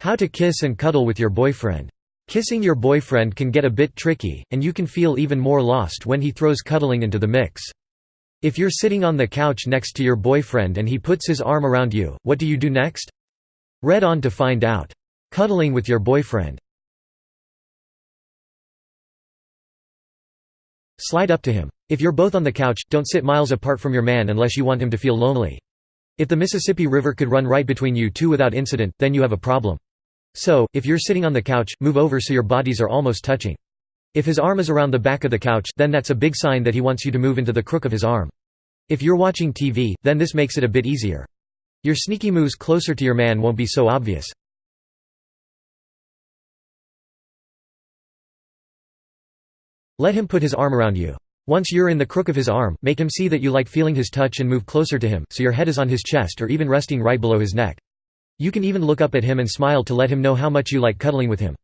How to kiss and cuddle with your boyfriend. Kissing your boyfriend can get a bit tricky, and you can feel even more lost when he throws cuddling into the mix. If you're sitting on the couch next to your boyfriend and he puts his arm around you, what do you do next? Read on to find out. Cuddling with your boyfriend. Slide up to him. If you're both on the couch, don't sit miles apart from your man unless you want him to feel lonely. If the Mississippi River could run right between you two without incident, then you have a problem. So, if you're sitting on the couch, move over so your bodies are almost touching. If his arm is around the back of the couch, then that's a big sign that he wants you to move into the crook of his arm. If you're watching TV, then this makes it a bit easier. Your sneaky moves closer to your man won't be so obvious. Let him put his arm around you. Once you're in the crook of his arm, make him see that you like feeling his touch and move closer to him, so your head is on his chest or even resting right below his neck. You can even look up at him and smile to let him know how much you like cuddling with him.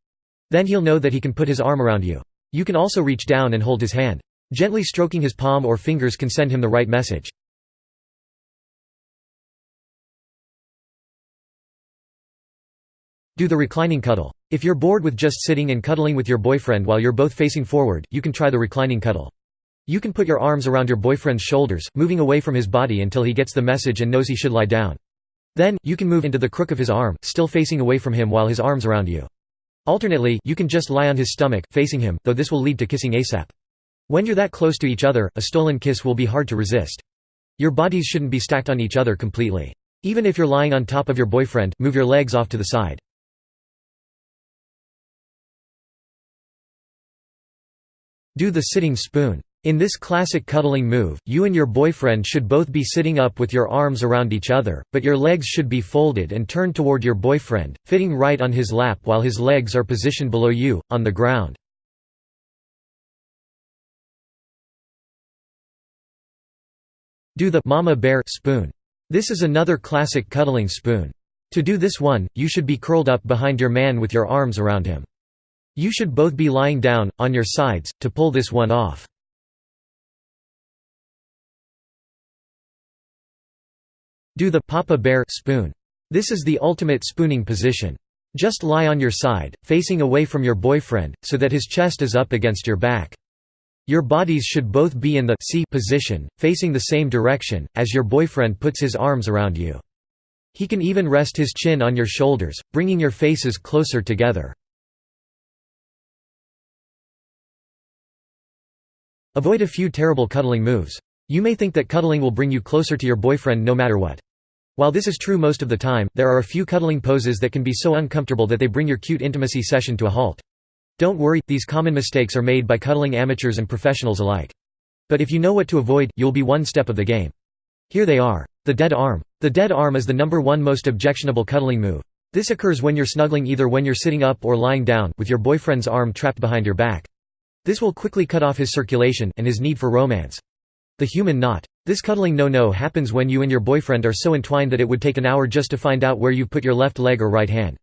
Then he'll know that he can put his arm around you. You can also reach down and hold his hand. Gently stroking his palm or fingers can send him the right message. Do the reclining cuddle. If you're bored with just sitting and cuddling with your boyfriend while you're both facing forward, you can try the reclining cuddle. You can put your arms around your boyfriend's shoulders, moving away from his body until he gets the message and knows he should lie down. Then, you can move into the crook of his arm, still facing away from him while his arm's around you. Alternately, you can just lie on his stomach, facing him, though this will lead to kissing ASAP. When you're that close to each other, a stolen kiss will be hard to resist. Your bodies shouldn't be stacked on each other completely. Even if you're lying on top of your boyfriend, move your legs off to the side. Do the sitting spoon. In this classic cuddling move, you and your boyfriend should both be sitting up with your arms around each other, but your legs should be folded and turned toward your boyfriend, fitting right on his lap while his legs are positioned below you, on the ground. Do the mama bear spoon. This is another classic cuddling spoon. To do this one, you should be curled up behind your man with your arms around him. You should both be lying down, on your sides, to pull this one off. Do the Papa Bear spoon. This is the ultimate spooning position. Just lie on your side, facing away from your boyfriend, so that his chest is up against your back. Your bodies should both be in the C position, facing the same direction, as your boyfriend puts his arms around you. He can even rest his chin on your shoulders, bringing your faces closer together. Avoid a few terrible cuddling moves. You may think that cuddling will bring you closer to your boyfriend no matter what. While this is true most of the time, there are a few cuddling poses that can be so uncomfortable that they bring your cute intimacy session to a halt. Don't worry, these common mistakes are made by cuddling amateurs and professionals alike. But if you know what to avoid, you'll be one step of the game. Here they are. The dead arm. The dead arm is the #1 most objectionable cuddling move. This occurs when you're snuggling either when you're sitting up or lying down, with your boyfriend's arm trapped behind your back. This will quickly cut off his circulation, and his need for romance. The human knot. This cuddling no-no happens when you and your boyfriend are so entwined that it would take an hour just to find out where you've put your left leg or right hand.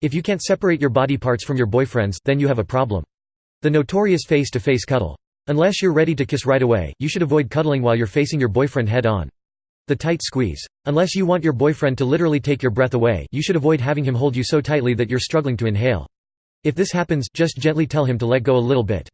If you can't separate your body parts from your boyfriend's, then you have a problem. The notorious face-to-face cuddle. Unless you're ready to kiss right away, you should avoid cuddling while you're facing your boyfriend head-on. The tight squeeze. Unless you want your boyfriend to literally take your breath away, you should avoid having him hold you so tightly that you're struggling to inhale. If this happens, just gently tell him to let go a little bit.